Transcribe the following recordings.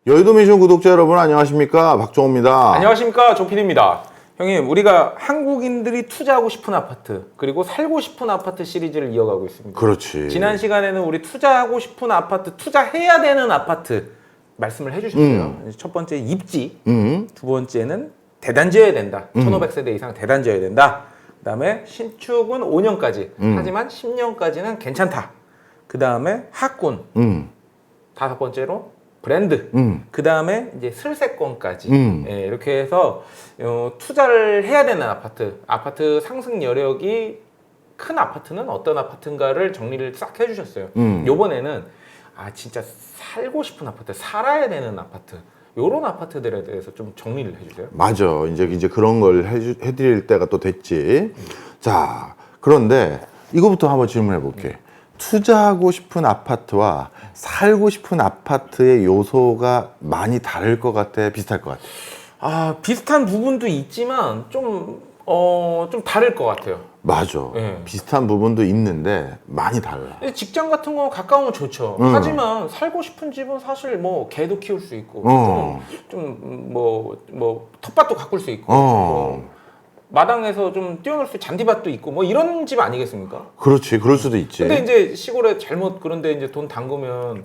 여의도 미션 구독자 여러분 안녕하십니까, 박종호입니다. 안녕하십니까, 조PD입니다. 형님, 우리가 한국인들이 투자하고 싶은 아파트 그리고 살고 싶은 아파트 시리즈를 이어가고 있습니다. 그렇지. 지난 시간에는 우리 투자하고 싶은 아파트, 투자해야 되는 아파트 말씀을 해주셨어요. 첫 번째 입지, 두 번째는 대단지여야 된다. 1500세대 이상 대단지여야 된다. 그 다음에 신축은 5년까지, 하지만 10년까지는 괜찮다. 그 다음에 학군, 다섯 번째로 브랜드, 그 다음에 이제 슬세권까지, 예, 이렇게 해서 투자를 해야 되는 아파트 상승 여력이 큰 아파트는 어떤 아파트인가를 정리를 싹 해주셨어요. 요번에는 진짜 살고 싶은 아파트, 살아야 되는 아파트, 요런 아파트들에 대해서 좀 정리를 해주세요. 맞아. 이제 그런 걸 해드릴 때가 또 됐지. 자, 그런데 이거부터 한번 질문해 볼게. 투자하고 싶은 아파트와 살고 싶은 아파트의 요소가 많이 다를 것 같아? 비슷할 것 같아? 비슷한 부분도 있지만 좀 다를 것 같아요. 맞아. 네. 비슷한 부분도 있는데 많이 달라. 직장 같은 거 가까우면 좋죠. 하지만 살고 싶은 집은 사실 뭐 개도 키울 수 있고, 텃밭도 가꿀 수 있고, 마당에서 좀 뛰어놀 수 잔디밭도 있고, 뭐 이런 집 아니겠습니까? 그렇지. 그럴 수도 있지. 근데 이제 시골에 그런데 이제 돈 담그면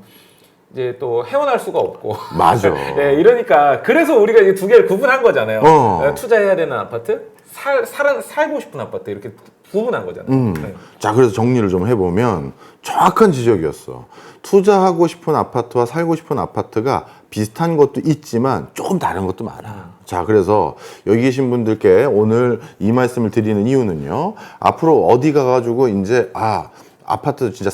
이제 또 헤어날 수가 없고. 맞아. 네, 이러니까 그래서 우리가 이제 두 개를 구분한 거잖아요. 투자해야 되는 아파트, 살고 싶은 아파트, 이렇게 구분한 거잖아요. 네. 자, 그래서 정리를 좀 해보면 정확한 지적이었어. 투자하고 싶은 아파트와 살고 싶은 아파트가 비슷한 것도 있지만 조금 다른 것도 많아. 자, 그래서 여기 계신 분들께 오늘 이 말씀을 드리는 이유는요, 앞으로 어디 가가지고 이제 아파트 진짜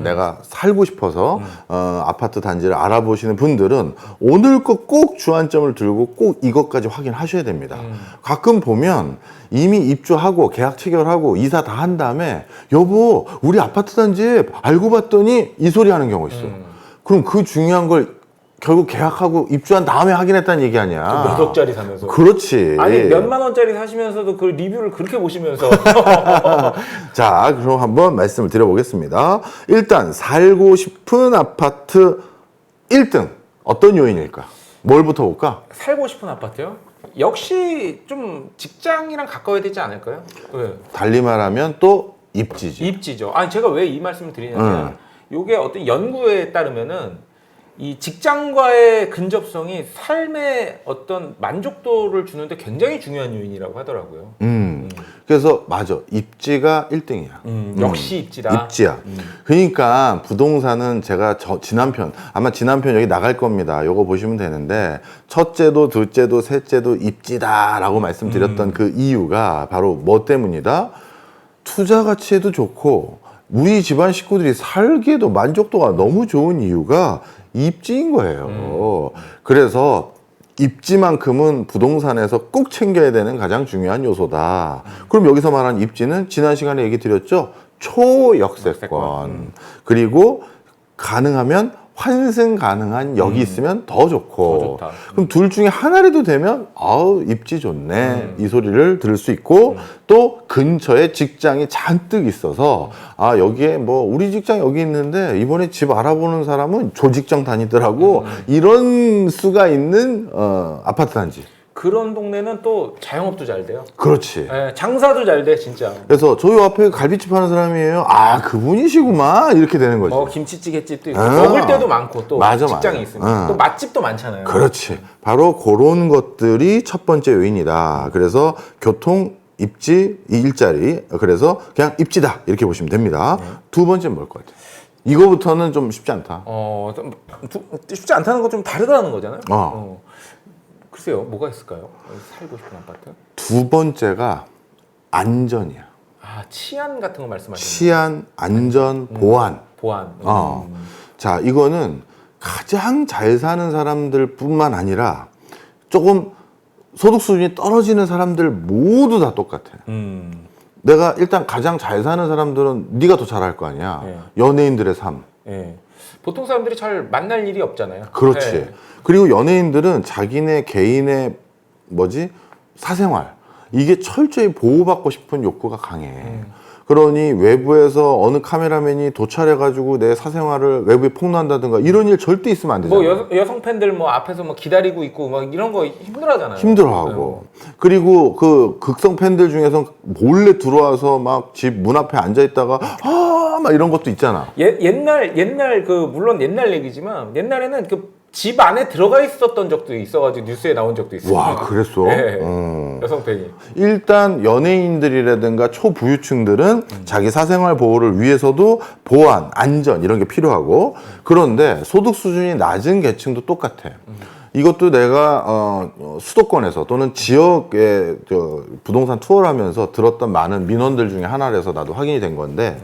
내가 살고 싶어서 아파트 단지를 알아보시는 분들은 오늘 거 꼭 주안점을 들고 꼭 이것까지 확인하셔야 됩니다. 가끔 보면 이미 입주하고 계약 체결하고 이사 다 한 다음에 여보 우리 아파트 단지 알고 봤더니 이 소리 하는 경우가 있어. 그럼 그 중요한 걸 결국 계약하고 입주한 다음에 확인했다는 얘기 아니야. 몇 억짜리 사면서. 그렇지. 아니 몇만 원짜리 사시면서도 그 리뷰를 그렇게 보시면서. 자, 그럼 한번 말씀을 드려보겠습니다. 일단 살고 싶은 아파트 1등 어떤 요인일까? 뭘부터 볼까? 살고 싶은 아파트요? 역시 좀 직장이랑 가까워야 되지 않을까요? 왜? 달리 말하면 또 입지지. 입지죠. 제가 왜 이 말씀을 드리냐면 요게 어떤 연구에 따르면은 이 직장과의 근접성이 삶의 어떤 만족도를 주는데 굉장히 중요한 요인이라고 하더라고요. 그래서 맞아. 입지가 1등이야. 역시 입지다. 입지야. 그러니까 부동산은 제가 아마 지난 편 여기 나갈 겁니다. 요거 보시면 되는데 첫째도 둘째도 셋째도 입지다라고 말씀드렸던 그 이유가 바로 뭐 때문이다? 투자 가치에도 좋고 우리 집안 식구들이 살기에도 만족도가 너무 좋은 이유가 입지인 거예요. 그래서 입지만큼은 부동산에서 꼭 챙겨야 되는 가장 중요한 요소다. 그럼 여기서 말한 입지는 지난 시간에 얘기 드렸죠. 초역세권. 그리고 가능하면 환승 가능한 역이 있으면 더 좋고. 더 좋다. 그럼 둘 중에 하나라도 되면 입지 좋네. 이 소리를 들을 수 있고 또 근처에 직장이 잔뜩 있어서 여기에 뭐 우리 직장 여기 있는데 이번에 집 알아보는 사람은 조 직장 다니더라고. 이런 수가 있는 아파트 단지. 그런 동네는 또 자영업도 잘 돼요. 그렇지. 네, 장사도 잘 돼, 진짜. 그래서 저희 앞에 갈비집 하는 사람이에요. 그분이시구만. 이렇게 되는 거지. 김치찌개집도 있고 먹을 때도 많고 또 맞아, 직장이 맞아. 있으면 또 맛집도 많잖아요. 그렇지. 바로 그런 것들이 첫 번째 요인이다. 그래서 교통, 입지, 일자리. 그래서 그냥 입지다. 이렇게 보시면 됩니다. 두 번째는 뭘 것 같아요? 이거부터는 좀 쉽지 않다. 쉽지 않다는 건 좀 다르다는 거잖아요. 글쎄요, 뭐가 있을까요? 살고 싶은 아파트? 두 번째가 안전이야. 치안 같은 거 말씀하시는 치안, 안전, 보안. 보안. 자, 이거는 가장 잘 사는 사람들뿐만 아니라 조금 소득 수준이 떨어지는 사람들 모두 다 똑같아. 내가 일단 가장 잘 사는 사람들은 네가 더 잘할 거 아니야. 연예인들의 삶. 보통 사람들이 잘 만날 일이 없잖아요. 그렇지. 그리고 연예인들은 자기네 개인의 사생활 이게 철저히 보호받고 싶은 욕구가 강해. 그러니 외부에서 어느 카메라맨이 도찰해가지고 내 사생활을 외부에 폭로한다든가 이런 일 절대 있으면 안 되잖아요. 뭐 여성 팬들 뭐 앞에서 뭐 기다리고 있고 막 이런 거 힘들어하잖아요. 힘들어하고 그리고 그 극성 팬들 중에서 몰래 들어와서 막 집 문 앞에 앉아 있다가 막 이런 것도 있잖아. 옛날 그 물론 옛날 얘기지만 옛날에는 그 집 안에 들어가 있었던 적도 있어가지고 뉴스에 나온 적도 있어요. 와, 그랬어? 네. 여성 팬이. 일단 연예인들이라든가 초부유층들은 자기 사생활 보호를 위해서도 보안, 안전 이런 게 필요하고 그런데 소득 수준이 낮은 계층도 똑같아. 이것도 내가 수도권에서 또는 지역의 부동산 투어를 하면서 들었던 많은 민원들 중에 하나라서 나도 확인이 된 건데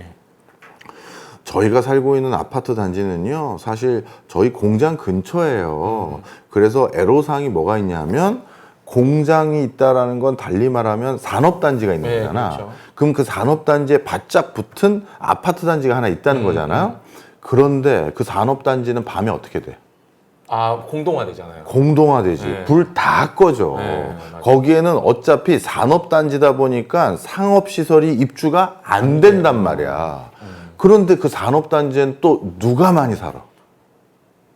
저희가 살고 있는 아파트 단지는요, 사실 저희 공장 근처예요. 그래서 애로사항이 뭐가 있냐면 공장이 있다라는 건 달리 말하면 산업단지가 있는 거잖아. 그렇죠. 그럼 그 산업단지에 바짝 붙은 아파트 단지가 하나 있다는 거잖아요. 그런데 그 산업단지는 밤에 어떻게 돼? 아, 공동화되잖아요. 공동화되지. 네. 불 다 꺼져. 네, 맞아요. 거기에는 어차피 산업단지다 보니까 상업시설이 입주가 안 된단 말이야. 그런데 그 산업단지엔 또 누가 많이 살아?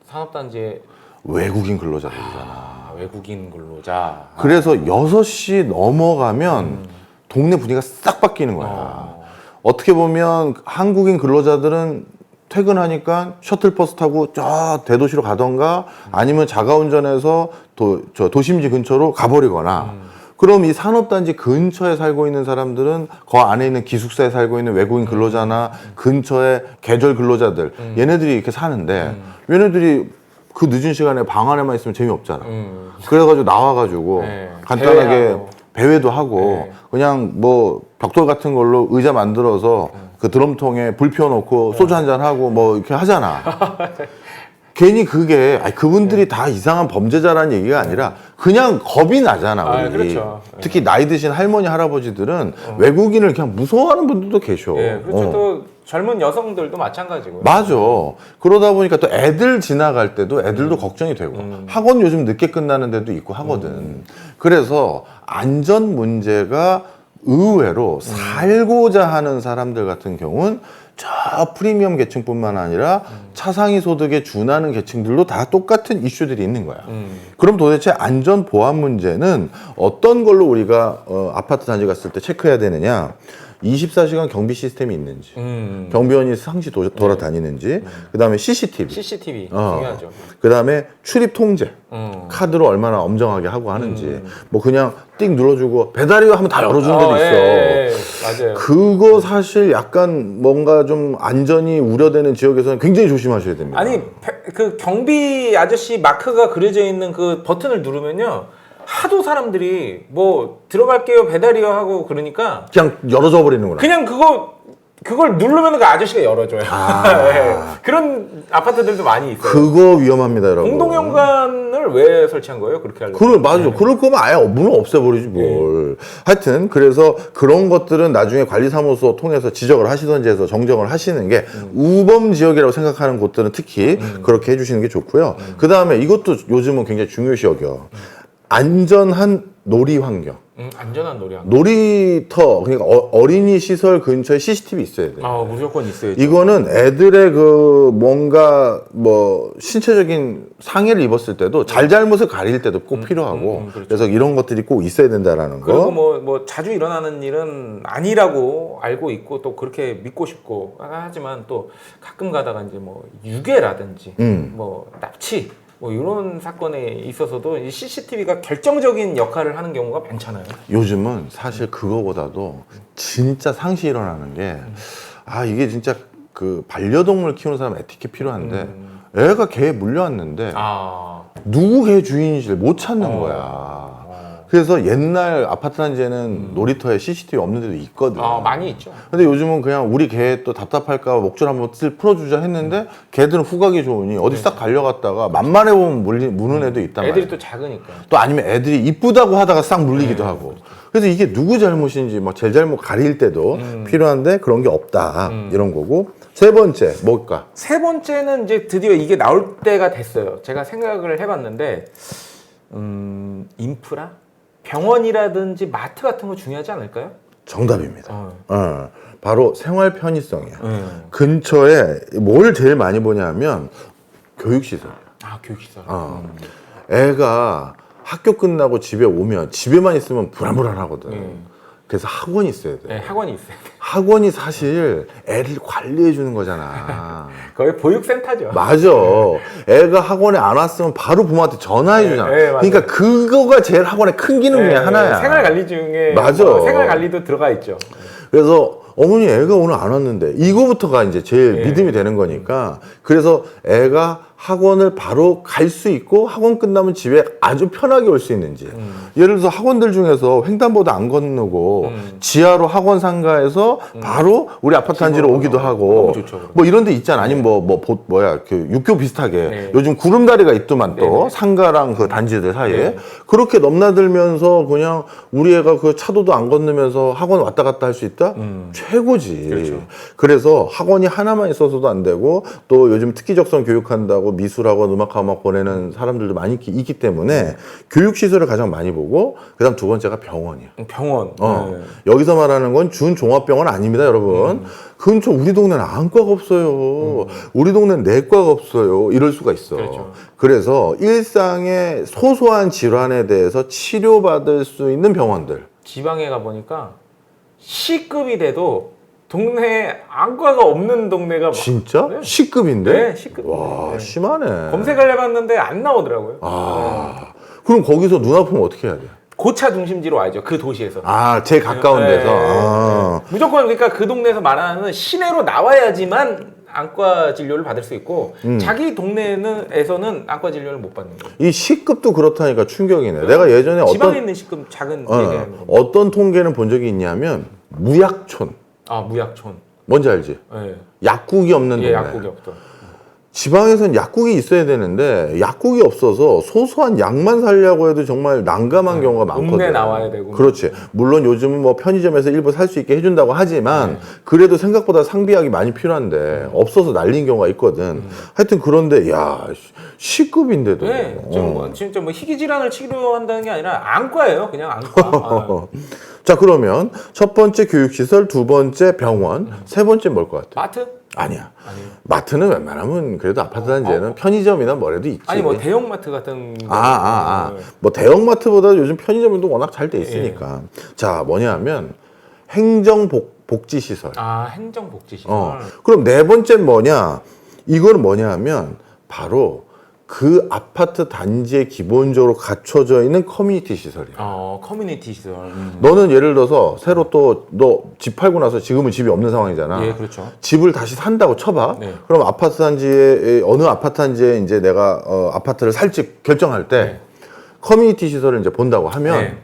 산업단지에 외국인 근로자들이잖아. 외국인 근로자. 그래서 6시 넘어가면 동네 분위기가 싹 바뀌는 거야. 어떻게 보면 한국인 근로자들은 퇴근하니까 셔틀버스 타고 저 대도시로 가던가 아니면 자가운전해서 도심지 근처로 가버리거나 그럼 이 산업단지 근처에 살고 있는 사람들은 그 안에 있는 기숙사에 살고 있는 외국인 근로자나 근처에 계절 근로자들 얘네들이 이렇게 사는데 얘네들이 그 늦은 시간에 방 안에만 있으면 재미없잖아. 그래가지고 나와가지고 네. 간단하게 대회하고. 배회도 하고 네. 그냥 뭐 벽돌 같은 걸로 의자 만들어서 그 드럼통에 불 피워놓고 소주 한잔 하고 뭐 이렇게 하잖아. 괜히 그게 그분들이 다 이상한 범죄자라는 얘기가 아니라 그냥 겁이 나잖아. 우리. 그렇죠. 특히 나이 드신 할머니 할아버지들은 외국인을 그냥 무서워하는 분들도 계셔. 예, 그렇죠. 또 젊은 여성들도 마찬가지고요. 맞아. 그러다 보니까 또 애들 지나갈 때도 애들도 걱정이 되고 학원 요즘 늦게 끝나는 데도 있고 하거든. 그래서 안전 문제가 의외로 살고자 하는 사람들 같은 경우는 저 프리미엄 계층뿐만 아니라 차상위 소득에 준하는 계층들도 다 똑같은 이슈들이 있는 거야. 그럼 도대체 안전 보안 문제는 어떤 걸로 우리가 아파트 단지 갔을 때 체크해야 되느냐? 24시간 경비 시스템이 있는지, 경비원이 상시 돌아다니는지, 그 다음에 CCTV, 중요하죠. 그 다음에 출입 통제, 카드로 얼마나 엄정하게 하고 하는지, 뭐 그냥 띵 눌러주고 배달이요 하면 다 열어주는 데도 있어. 맞아요. 그거 사실 약간 뭔가 좀 안전이 우려되는 지역에서는 굉장히 조심하셔야 됩니다. 아니 그 경비 아저씨 마크가 그려져 있는 그 버튼을 누르면요. 하도 사람들이 뭐 들어갈게요 배달이요 하고 그러니까 그냥 열어줘 버리는구나. 그냥 그걸 누르면 그 아저씨가 열어줘요. 네. 그런 아파트들도 많이 있어요. 그거 위험합니다, 여러분. 공동현관을 왜 설치한 거예요? 그렇게 하려면? 맞아. 그럴 거면 아예 문을 없애버리지 뭘. 하여튼 그래서 그런 것들은 나중에 관리사무소 통해서 지적을 하시던지 해서 정정을 하시는 게 우범 지역이라고 생각하는 곳들은 특히 그렇게 해주시는 게 좋고요. 그 다음에 이것도 요즘은 굉장히 중요시 여겨. 안전한 놀이 환경. 안전한 놀이 환경. 놀이터, 그러니까 어린이 시설 근처에 CCTV 있어야 돼요. 무조건 있어야죠. 이거는 애들의 그 뭔가 뭐 신체적인 상해를 입었을 때도 잘잘못을 가릴 때도 꼭 필요하고 그렇죠. 그래서 이런 것들이 꼭 있어야 된다라는 거. 그리고 뭐 자주 일어나는 일은 아니라고 알고 있고 또 그렇게 믿고 싶고 하지만 또 가끔 가다가 이제 뭐 유괴라든지 뭐 납치 뭐 이런 사건에 있어서도 이 CCTV가 결정적인 역할을 하는 경우가 많잖아요. 요즘은 사실 그거보다도 진짜 상시 일어나는 게 이게 진짜 그 반려동물 키우는 사람 에티켓 필요한데 애가 개에 물려왔는데 누구 개 주인인지를 못 찾는 거야. 그래서 옛날 아파트 단지에는 놀이터에 CCTV 없는 데도 있거든. 많이 있죠. 근데 요즘은 그냥 우리 개 또 답답할까 봐 목줄 한번 풀어주자 했는데 개들은 후각이 좋으니 어디 싹 달려갔다가 만만해 보면 무는 애도 있단 말이야. 애들이 또 작으니까. 또 아니면 애들이 이쁘다고 하다가 싹 물리기도 하고. 그래서 이게 누구 잘못인지 막 제일 잘못 가릴 때도 필요한데 그런 게 없다. 이런 거고. 세 번째 뭘까? 세 번째는 이제 드디어 이게 나올 때가 됐어요. 제가 생각을 해봤는데 인프라? 병원이라든지 마트 같은 거 중요하지 않을까요? 정답입니다. 바로 생활 편의성이야. 근처에 뭘 제일 많이 보냐면 교육시설이야. 아, 교육시설. 애가 학교 끝나고 집에 오면 집에만 있으면 불안불안하거든. 그래서 학원이 있어야 돼. 네, 학원이 있어요. 학원이 사실 애를 관리해 주는 거잖아. 거의 보육센터죠. 맞아. 애가 학원에 안 왔으면 바로 부모한테 전화해 주잖아. 네, 맞아요. 그러니까 그거가 제일 학원의 큰 기능 중에 하나야. 생활관리 중에 맞아. 생활관리도 들어가 있죠. 그래서 어머니 애가 오늘 안 왔는데 이거부터가 이제 제일 믿음이 되는 거니까 그래서 애가 학원을 바로 갈 수 있고 학원 끝나면 집에 아주 편하게 올 수 있는지 예를 들어서 학원들 중에서 횡단보도 안 건너고 지하로 학원 상가에서 바로 우리 아파트 단지로 오기도 하고 너무 좋죠, 뭐 이런 데 있잖아. 아니면 그 육교 비슷하게 네. 요즘 구름다리가 있더만 또 네네. 상가랑 그 단지들 사이에 네. 그렇게 넘나들면서 그냥 우리 애가 그 차도도 안 건너면서 학원 왔다 갔다 할 수 있다? 최고지. 그렇죠. 그래서 학원이 하나만 있어서도 안 되고 또 요즘 특기적성 교육한다고 미술학원, 음악학원 보내는 사람들도 많이 있기 때문에 교육시설을 가장 많이 보고 그다음 두 번째가 병원이야. 병원. 여기서 말하는 건 준종합병원 아닙니다, 여러분. 근처 우리 동네는 안과가 없어요. 우리 동네는 내과가 없어요. 이럴 수가 있어. 그렇죠. 그래서 일상의 소소한 질환에 대해서 치료받을 수 있는 병원들. 지방에 가 보니까 C급이 돼도 동네에 안과가 없는 동네가 막- 진짜? 네. C급인데? 네, C급. 와, 네. 심하네. 검색을 해봤는데 안 나오더라고요. 그럼 거기서 눈 아프면 어떻게 해야 돼? 고차 중심지로 와야죠. 그 도시에서. 아, 제일 가까운 네, 데서. 네, 아. 네. 무조건 그러니까 그 동네에서 말하는 시내로 나와야지만 안과 진료를 받을 수 있고 자기 동네에서는 안과 진료를 못 받는 거예요. 이 C급도 그렇다니까 충격이네. 내가 예전에 지방에 있는 시급 작은 얘기하는 겁니다. 어떤 통계는 본 적이 있냐면 무약촌. 아, 무약촌. 뭔지 알지? 예. 약국이 없는 동네. 예, 약국이 없죠. 지방에선 약국이 있어야 되는데 약국이 없어서 소소한 약만 살려고 해도 정말 난감한 경우가 많거든. 읍내 나와야 되고. 그렇지. 물론 요즘은 뭐 편의점에서 일부 살 수 있게 해준다고 하지만 그래도 생각보다 상비약이 많이 필요한데 없어서 날린 경우가 있거든. 하여튼 그런데 야 C급인데도. 네, 진짜 뭐 희귀 질환을 치료한다는 게 아니라 안과예요, 그냥 안과. 아, 자 그러면 첫 번째 교육시설, 두 번째 병원, 세 번째 뭘 것 같아? 마트? 아니야. 아니에요. 마트는 웬만하면 그래도 아파트 단지에는 편의점이나 뭐라도 있지. 아니 뭐 대형마트 같은 거. 뭐 대형마트보다 요즘 편의점도 워낙 잘 돼 있으니까. 자, 뭐냐면 행정복지시설. 아, 행정복지시설. 그럼 네 번째는 뭐냐? 이거는 뭐냐면 바로 그 아파트 단지에 기본적으로 갖춰져 있는 커뮤니티 시설이야. 커뮤니티 시설. 너는 예를 들어서 새로 또 너 집 팔고 나서 지금은 집이 없는 상황이잖아. 예, 그렇죠. 집을 다시 산다고 쳐봐. 네. 그럼 아파트 단지에 어느 아파트 단지에 이제 내가 아파트를 살지 결정할 때 네. 커뮤니티 시설을 이제 본다고 하면 네.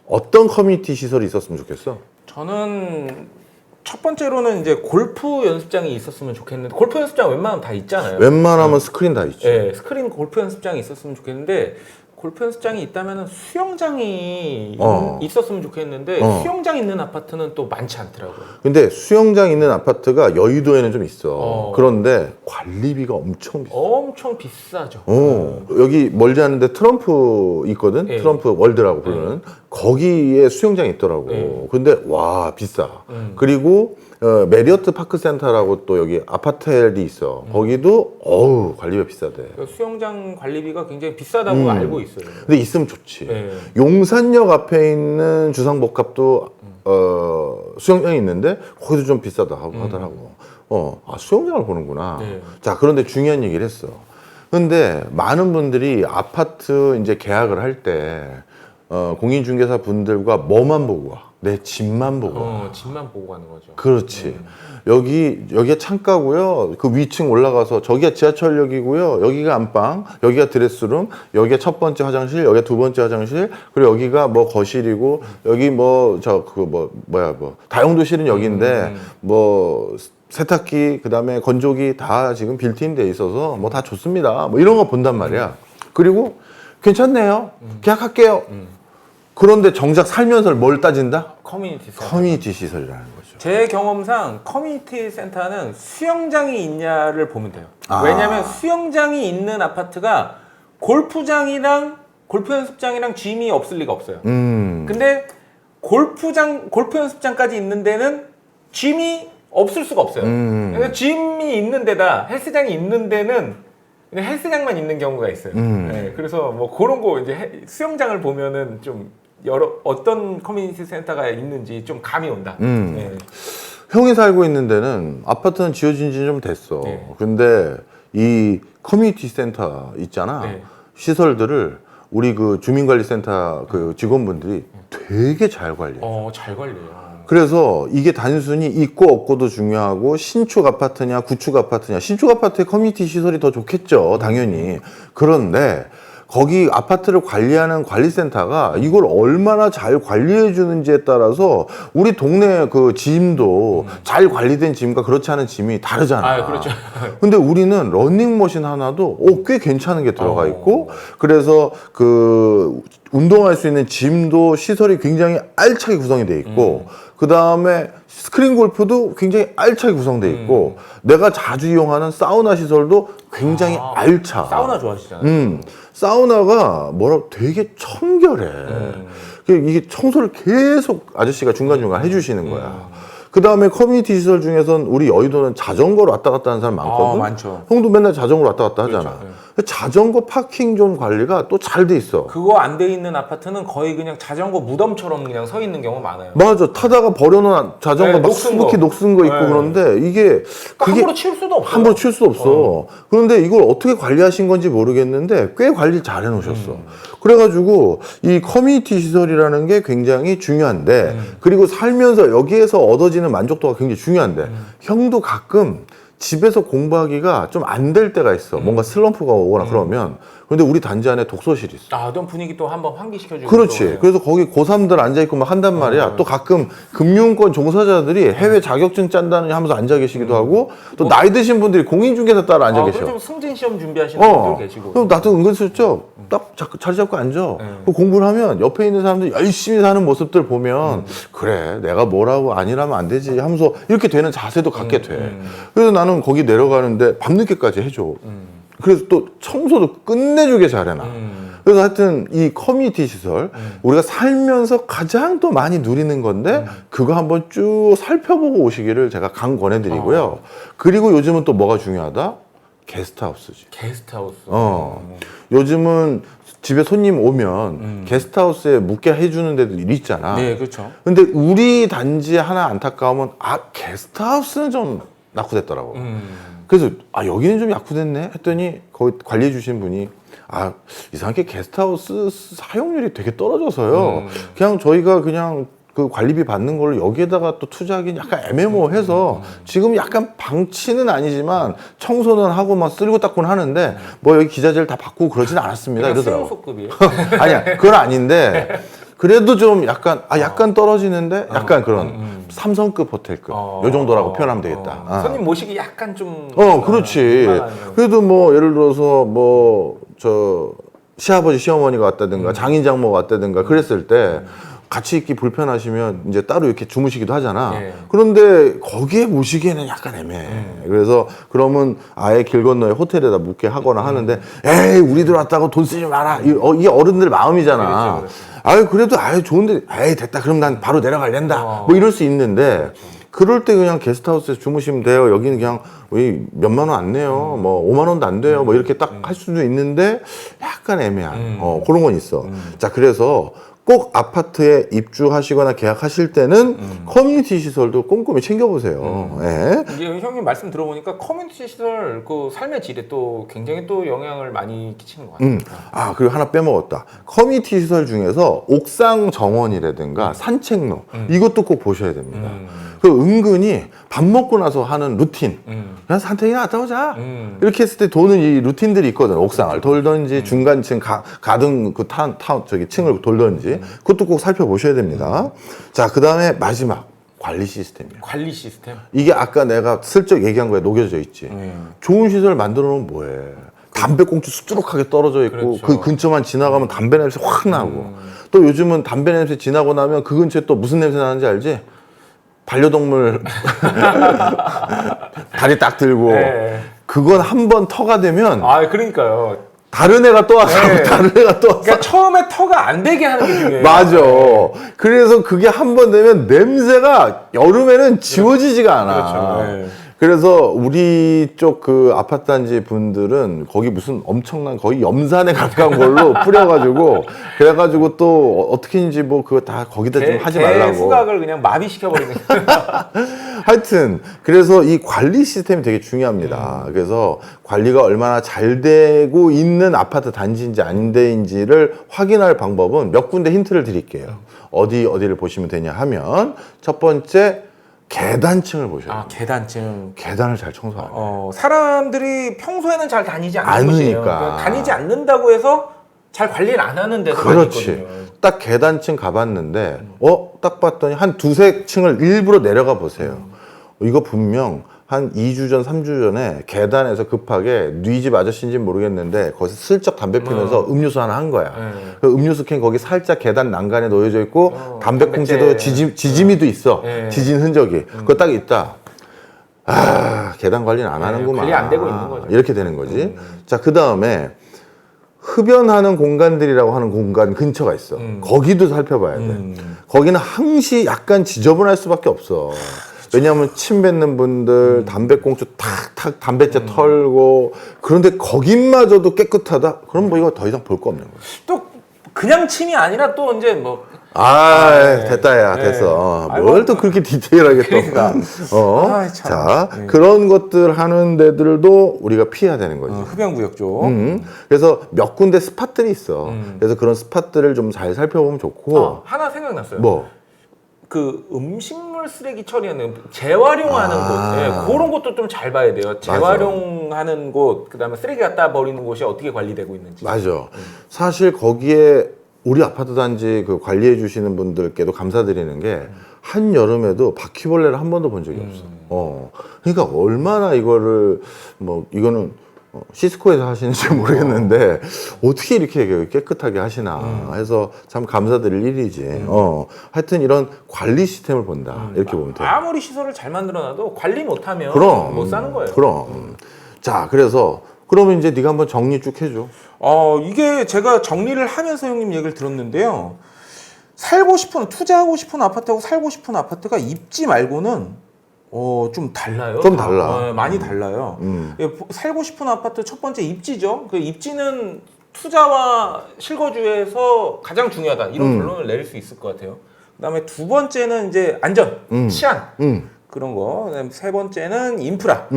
어떤 커뮤니티 시설이 있었으면 좋겠어? 저는 첫 번째로는 이제 골프 연습장이 있었으면 좋겠는데 골프 연습장 웬만하면 다 있잖아요. 웬만하면 스크린 다 있지. 네, 스크린 골프 연습장이 있었으면 좋겠는데 골프 연습장이 있다면 수영장이 있었으면 좋겠는데 수영장 있는 아파트는 또 많지 않더라고요. 근데 수영장 있는 아파트가 여의도에는 좀 있어. 그런데 관리비가 엄청 비싸. 엄청 비싸죠. 여기 멀지 않은데 트럼프 있거든? 네. 트럼프 월드라고 부르는. 거기에 수영장이 있더라고. 네. 근데 와 비싸. 그리고 메리어트 파크센터라고 또 여기 아파트엘이 있어. 거기도 관리비가 비싸대. 그러니까 수영장 관리비가 굉장히 비싸다고 알고 있어요. 근데 있으면 좋지. 네. 용산역 앞에 있는 주상복합도 수영장이 있는데 거기도 좀 비싸다 하더라고. 수영장을 보는구나. 네. 자, 그런데 중요한 얘기를 했어. 근데 많은 분들이 아파트 이제 계약을 할 때 공인중개사 분들과 뭐만 보고 와? 내 집만 보고 와. 집만 보고 가는 거죠. 그렇지. 여기가 창가고요. 그 위층 올라가서 저기가 지하철역이고요. 여기가 안방, 여기가 드레스룸, 여기가 첫 번째 화장실, 여기가 두 번째 화장실, 그리고 여기가 뭐 거실이고 여기 다용도실은 여기인데 뭐 세탁기, 그다음에 건조기 다 지금 빌트인 돼 있어서 뭐 다 좋습니다. 뭐 이런 거 본단 말이야. 그리고 괜찮네요. 계약할게요. 그런데 정작 살면서 뭘 따진다? 커뮤니티 센터. 커뮤니티 시설이라는 거죠. 제 경험상 커뮤니티 센터는 수영장이 있냐를 보면 돼요. 왜냐하면 수영장이 있는 아파트가 골프장이랑 골프 연습장이랑 짐이 없을 리가 없어요. 근데 골프 연습장까지 있는 데는 짐이 없을 수가 없어요. 그래서 짐이 있는 데다 헬스장이 있는 데는 그냥 헬스장만 있는 경우가 있어요. 네, 그래서 뭐 그런 거 이제 수영장을 보면은 좀 어떤 커뮤니티 센터가 있는지 좀 감이 온다. 네. 형이 살고 있는 데는 아파트는 지어진 지 좀 됐어. 네. 근데 이 커뮤니티 센터 있잖아. 네. 시설들을 우리 그 주민관리센터 그 직원분들이 되게 잘 관리해. 잘 관리해요. 그래서 이게 단순히 있고 없고도 중요하고 신축 아파트냐 구축 아파트냐, 신축 아파트의 커뮤니티 시설이 더 좋겠죠, 당연히. 그런데 거기 아파트를 관리하는 관리센터가 이걸 얼마나 잘 관리해 주는지에 따라서 우리 동네 그 짐도 잘 관리된 짐과 그렇지 않은 짐이 다르잖아. 그렇죠. 근데 우리는 러닝머신 하나도 꽤 괜찮은 게 들어가 있고, 그래서 그 운동할 수 있는 짐도 시설이 굉장히 알차게 구성이 돼 있고, 그 다음에 스크린 골프도 굉장히 알차게 구성돼 있고, 내가 자주 이용하는 사우나 시설도 굉장히 알차. 사우나 좋아하시잖아요. 사우나가 되게 청결해. 이게 청소를 계속 아저씨가 중간중간 해주시는 거야. 그 다음에 커뮤니티 시설 중에선 우리 여의도는 자전거로 왔다 갔다 하는 사람 많거든. 많죠. 형도 맨날 자전거로 왔다 갔다 하잖아. 그렇죠. 자전거 파킹존 관리가 또 잘 돼 있어. 그거 안 돼 있는 아파트는 거의 그냥 자전거 무덤처럼 그냥 서 있는 경우 많아요. 맞아. 타다가 버려놓은 자전거 네, 막 녹슨 수북히 거. 녹슨 거 있고 네. 그런데 이게 함부로 치울 수도 없어요. 함부로 칠 수 없어. 그런데 이걸 어떻게 관리하신 건지 모르겠는데 꽤 관리를 잘 해놓으셨어. 그래가지고 이 커뮤니티 시설이라는 게 굉장히 중요한데, 그리고 살면서 여기에서 얻어지는 만족도가 굉장히 중요한데, 형도 가끔 집에서 공부하기가 좀 안 될 때가 있어. 뭔가 슬럼프가 오거나 그러면. 근데 우리 단지 안에 독서실이 있어. 어떤 분위기 또 한번 환기시켜주고. 그렇지. 그래서 거기 고3들 앉아있고 막 한단 말이야. 또 가끔 금융권 종사자들이 해외 자격증 짠다는 하면서 앉아 계시기도 하고, 또 나이 드신 분들이 공인중개사 따라 앉아 계셔. 좀 승진 시험 준비하시는 분들 계시고. 그럼 나도 은근슬쩍 딱 자리 잡고 앉아. 그 공부를 하면 옆에 있는 사람들이 열심히 사는 모습들 보면, 그래, 내가 뭐라고 아니라면 안 되지 하면서 이렇게 되는 자세도 갖게 돼. 그래서 나는 거기 내려가는데 밤늦게까지 해줘. 그래서 또 청소도 끝내주게 잘해놔. 그래서 하여튼 이 커뮤니티 시설, 우리가 살면서 가장 또 많이 누리는 건데, 그거 한번 쭉 살펴보고 오시기를 제가 강권해드리고요. 그리고 요즘은 또 뭐가 중요하다? 게스트하우스지. 게스트하우스. 요즘은 집에 손님 오면 게스트하우스에 묵게 해주는 데들 있잖아. 네, 그렇죠. 근데 우리 단지에 하나 안타까우면, 게스트하우스는 좀 낙후됐더라고. 그래서 여기는 좀 약후됐네 했더니 거기 관리해 주신 분이 이상하게 게스트하우스 사용률이 되게 떨어져서요. 그냥 저희가 그냥 그 관리비 받는 걸로 여기에다가 또 투자하기는 약간 애매모호해서 지금 약간 방치는 아니지만 청소는 하고 막 쓸고 닦고는 하는데 뭐 여기 기자재를 다 바꾸고 그러진 않았습니다 이러더라고. 수용소급이에요. 아니야, 그건 아닌데 그래도 좀 약간 떨어지는데 약간 그런 삼성급 호텔급 요 정도라고 표현하면 되겠다. 손님 모시기 약간 좀 그렇지. 그래도 뭐 예를 들어서 뭐 시아버지 시어머니가 왔다든가 장인 장모가 왔다든가 그랬을 때 같이 있기 불편하시면 이제 따로 이렇게 주무시기도 하잖아. 그런데 거기에 모시기에는 약간 애매해. 그래서 그러면 아예 길 건너에 호텔에다 묵게 하거나 하는데, 에이, 우리들 왔다고 돈 쓰지 마라. 이게 어른들 마음이잖아. 그렇죠. 그래도 좋은데, 에이, 됐다. 그럼 난 바로 내려갈랜다. 뭐 이럴 수 있는데, 그럴 때 그냥 게스트하우스에서 주무시면 돼요. 여기는 그냥 몇만 원 안 내요. 뭐 5만 원도 안 돼요. 뭐 이렇게 딱 할 수도 있는데 약간 애매한 그런 건 있어. 자, 그래서 꼭 아파트에 입주하시거나 계약하실 때는 커뮤니티 시설도 꼼꼼히 챙겨보세요. 예. 이게 형님 말씀 들어보니까 커뮤니티 시설 그 삶의 질에 또 굉장히 또 영향을 많이 끼치는 것 같아요. 그리고 하나 빼먹었다. 커뮤니티 시설 중에서 옥상 정원이라든가 산책로 이것도 꼭 보셔야 됩니다. 그 은근히 밥 먹고 나서 하는 루틴. 그냥 산책이나 갔다 오자. 이렇게 했을 때 도는 이 루틴들이 있거든. 옥상을 돌던지 중간층 가등 그 층을 돌던지 그것도 꼭 살펴보셔야 됩니다. 자, 그 다음에 마지막 관리 시스템이에요. 관리 시스템? 이게 아까 내가 슬쩍 얘기한 거에 녹여져 있지. 좋은 시설 만들어 놓으면 뭐해. 담배꽁초 수두룩하게 떨어져 있고 그렇죠. 그 근처만 지나가면 담배 냄새 확 나고 또 요즘은 담배 냄새 지나고 나면 그 근처에 또 무슨 냄새 나는지 알지? 반려동물 다리 딱 들고 그건 한 번 터가 되면 그러니까요. 다른 애가 또 와서 네. 다른 애가 또 와서 그러니까 처음에 터가 안 되게 하는 게 중요해요. 맞아. 그래서 그게 한 번 되면 냄새가 여름에는 지워지지가 않아. 그렇죠. 네. 그래서 우리 쪽 그 아파트 단지 분들은 거기 무슨 엄청난 거의 염산에 가까운 걸로 뿌려가지고 그래가지고 또 어떻게인지 뭐 그거 다 거기다 좀 하지 말라고. 후각을 그냥 마비시켜버리는. 하여튼 그래서 이 관리 시스템이 되게 중요합니다. 그래서 관리가 얼마나 잘 되고 있는 아파트 단지인지 아닌데인지를 확인할 방법은 몇 군데 힌트를 드릴게요. 어디를 보시면 되냐 하면 첫 번째 계단층을 보셔야 돼요. 아, 계단층. 계단을 잘 청소 안 해요. 사람들이 평소에는 잘 다니지 않는 곳이에요. 않으니까. 그러니까 다니지 않는다고 해서 잘 관리를 안 하는 데도 많이 그렇지. 있거든요. 딱 계단층 가봤는데 딱 봤더니 한 두세 층을 일부러 내려가 보세요. 이거 분명 한 2주 전, 3주 전에 계단에서 급하게 네 집 아저씨인지 모르겠는데 거기서 슬쩍 담배 피면서 음료수 하나 한 거야. 그 음료수 캔 거기 살짝 계단 난간에 놓여져 있고 담배꽁초도 지짐이도 있어. 지진 흔적이. 그거 딱 있다. 아, 계단 관리는 안 하는구만. 관리 안 되고 있는 거죠. 이렇게 되는 거지. 자, 그 다음에 흡연하는 공간들이라고 하는 공간 근처가 있어. 거기도 살펴봐야 돼. 거기는 항시 약간 지저분할 수밖에 없어. 왜냐하면 침 뱉는 분들 담배꽁초 탁탁 담배째 털고 그런데 거기마저도 깨끗하다? 그럼 뭐 이거 더 이상 볼 거 없는 거야. 또 그냥 침이 아니라 또 이제 뭐 됐다 야 네. 됐어. 아이고, 뭘 또 그렇게 디테일하게 그러니까. 또 아이, 참. 자 네. 그런 것들 하는 데들도 우리가 피해야 되는 거지. 흡연구역 쪽. 그래서 몇 군데 스팟들이 있어. 그래서 그런 스팟들을 좀 잘 살펴보면 좋고. 하나 생각났어요. 뭐 그 음식물 쓰레기 처리하는 재활용하는 곳, 그런 것도 좀 잘 봐야 돼요. 재활용하는 곳, 그다음에 쓰레기 갖다 버리는 곳이 어떻게 관리되고 있는지. 맞아. 사실 거기에 우리 아파트 단지 그 관리해 주시는 분들께도 감사드리는 게 한여름에도 바퀴벌레를 한 번도 본 적이 없어. 그러니까 얼마나 이거를 뭐 이거는 시스코에서 하시는지 모르겠는데 어떻게 이렇게 깨끗하게 하시나 해서 참 감사드릴 일이지. 하여튼 이런 관리 시스템을 본다. 이렇게 보면 돼요. 아무리 시설을 잘 만들어놔도 관리 못하면 그럼 못 사는 거예요. 그럼. 자, 그래서 그러면 이제 네가 한번 정리 쭉 해줘. 이게 제가 정리를 하면서 형님 얘기를 들었는데요. 살고 싶은, 투자하고 싶은 아파트하고 살고 싶은 아파트가 입지 말고는 좀 달라요. 좀 달라. 많이 달라요. 살고 싶은 아파트 첫 번째 입지죠. 그 입지는 투자와 실거주에서 가장 중요하다. 이런 결론을 내릴 수 있을 것 같아요. 그다음에 두 번째는 이제 안전, 치안 그런 거. 그다음에 세 번째는 인프라.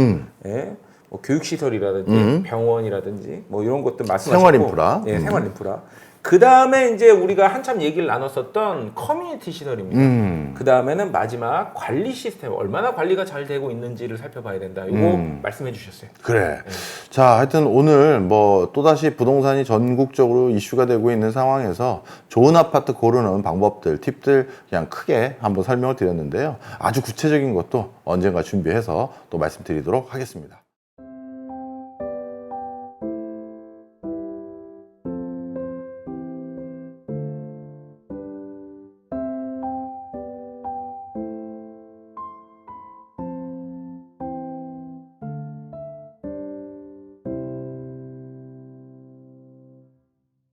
예. 뭐 교육시설이라든지 병원이라든지 뭐 이런 것들 말씀하셨고 생활 인프라. 생활 인프라. 그 다음에 이제 우리가 한참 얘기를 나눴었던 커뮤니티 시설입니다. 그 다음에는 마지막 관리 시스템, 얼마나 관리가 잘 되고 있는지를 살펴봐야 된다. 이거 말씀해 주셨어요. 그래. 자, 하여튼 오늘 뭐 또다시 부동산이 전국적으로 이슈가 되고 있는 상황에서 좋은 아파트 고르는 방법들, 팁들 그냥 크게 한번 설명을 드렸는데요. 아주 구체적인 것도 언젠가 준비해서 또 말씀드리도록 하겠습니다.